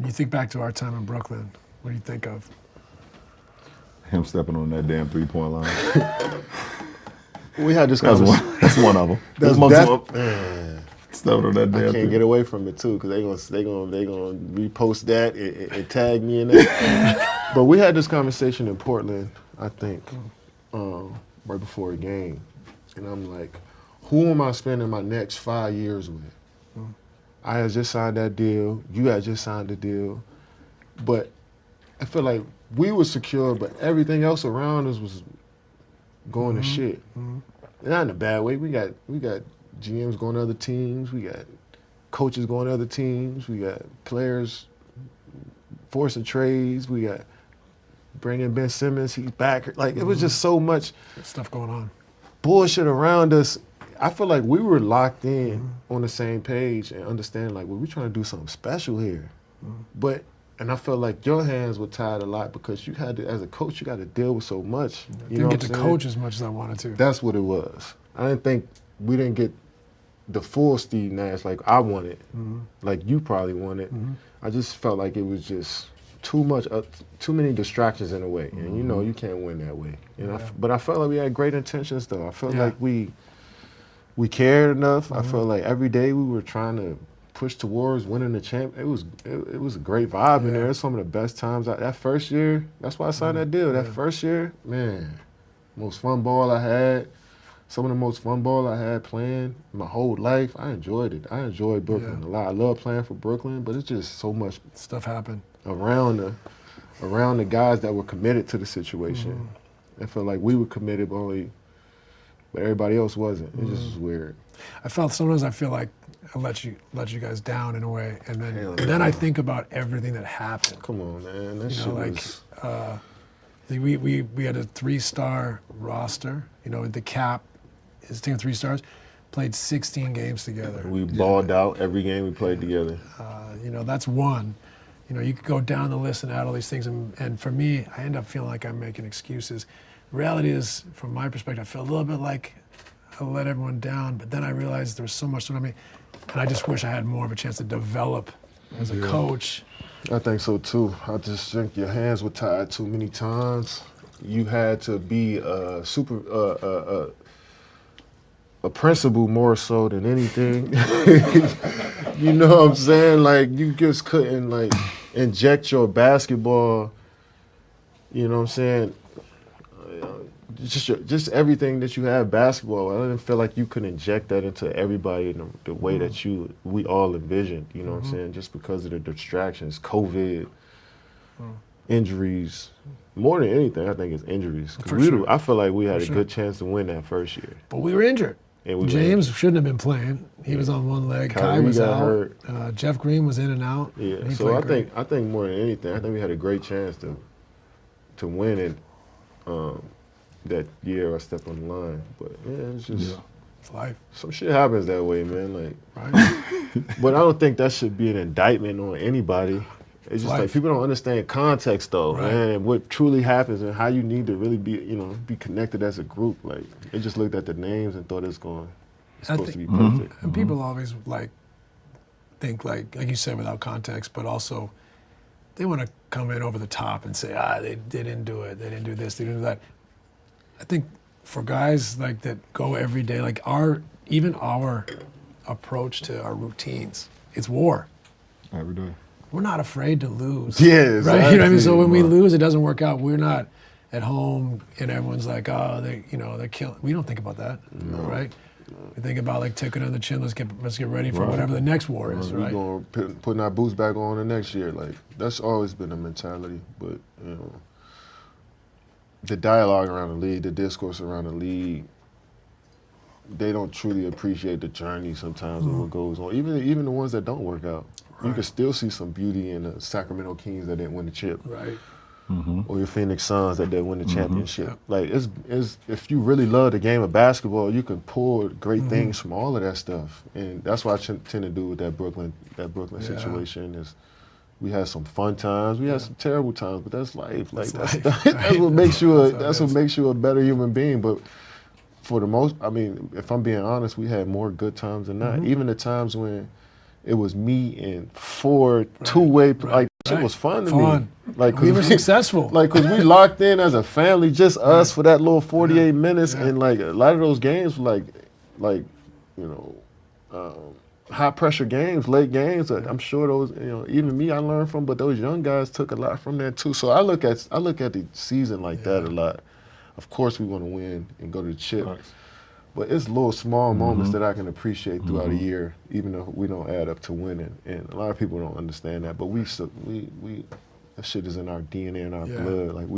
When you think back to our time in Brooklyn, what do you think of? Him stepping on that damn 3-point line. We had this That's conversation. that's one of them. That's Stepping on that damn I can't get away from it too, because they gonna repost that and tag me in it. But we had this conversation in Portland, I think, right before a game, and I'm like, who am I spending my next 5 years with? I had just signed that deal. You had just signed the deal, but I feel like we were secure, but everything else around us was going to shit. Not in a bad way. We got GMs going to other teams. We got coaches going to other teams. We got players forcing trades. We got bringing Ben Simmons. He's back. Like, it was just so much Stuff going on. bullshit around us. I feel like we were locked in on the same page and understanding, like, well, we're trying to do something special here. And I felt like your hands were tied a lot because you had to, as a coach, you got to deal with so much. You know Didn't get what to I'm saying? coach as much as I wanted to. That's what it was. I didn't think we didn't get the full Steve Nash like I wanted, like you probably wanted. I just felt like it was just too much, too many distractions in a way, and you know you can't win that way. You know, but I felt like we had great intentions though. I felt like we cared enough. I felt like every day we were trying to push towards winning the champ. It was a great vibe in there. It's some of the best times. That first year, that's why I signed that deal. That first year, man, most fun ball I had. Some of the most fun ball I had playing my whole life. I enjoyed it. I enjoyed Brooklyn a lot. I love playing for Brooklyn, but it's just so much Stuff happened. around the guys that were committed to the situation. I felt like we were committed, but everybody else wasn't. It just was weird. Sometimes I feel like I let you guys down in a way, and then I think about everything that happened. Come on, man. That shit was... We had a 3-star roster. You know, the cap is taking 3 stars. Played 16 games together. We balled out every game we played together. You know, that's one. You know, you could go down the list and add all these things, and for me, I end up feeling like I'm making excuses. The reality is, from my perspective, I feel a little bit like I let everyone down, but then I realized there was so much to me, and I just wish I had more of a chance to develop as a coach. I think so too. I just think your hands were tied too many times. You had to be a principal more so than anything. You know what I'm saying? Like, you just couldn't like inject your basketball. You know what I'm saying? Just everything that you have basketball. I didn't feel like you could inject that into everybody in the way that we all envisioned. You know what I'm saying? Just because of the distractions, COVID, injuries. More than anything, I think it's injuries. I feel like we had a good chance to win that first year. But we were injured. James shouldn't have been playing. He was on one leg. Kyrie was got out. hurt. Jeff Green was in and out. Yeah. And So I think more than anything, I think we had a great chance to win it. That year I stepped on the line, but it's just it's life. Some shit happens that way, man. Like, right? But I don't think that should be an indictment on anybody. It's just like people don't understand context though, man, and what truly happens and how you need to really be connected as a group. Like, they just looked at the names and thought it's supposed to be perfect. And people always think like you said, without context, but also they want to come in over the top and say, they didn't do it, they didn't do this, they didn't do that. I think for guys like that go every day, like our approach to our routines, it's war. Every day. We're not afraid to lose. Yeah, exactly. Right? You know what I mean? So when we lose, it doesn't work out. We're not at home and everyone's like, they're killing. We don't think about that, right? We think about like taking on the chin. Let's get ready for whatever the next war is, right? We're going putting our boots back on the next year. Like, that's always been a mentality, but the dialogue around the league, the discourse around the league, they don't truly appreciate the journey sometimes of what goes on. Even the ones that don't work out. Right. You can still see some beauty in the Sacramento Kings that didn't win the chip. Right. Or your Phoenix Suns that didn't win the championship. Yep. Like, it's if you really love the game of basketball, you can pull great things from all of that stuff. And that's what I tend to do with that Brooklyn situation is we had some fun times. We had some terrible times, but that's life. Like that's what makes you a better human being. But for the most, I mean, if I'm being honest, we had more good times than not. Even the times when it was me and 4 two-way. Like shit was fun to me. Like we were successful. Like because we locked in as a family, just us for that little 48 minutes, and like a lot of those games were like you know. High pressure games, late games. I'm sure those, even me, I learned from. But those young guys took a lot from that too. So I look at the season like that a lot. Of course, we want to win and go to the chip, but it's little small moments that I can appreciate throughout a year, even though we don't add up to winning. And a lot of people don't understand that. But that shit is in our DNA and our blood. Like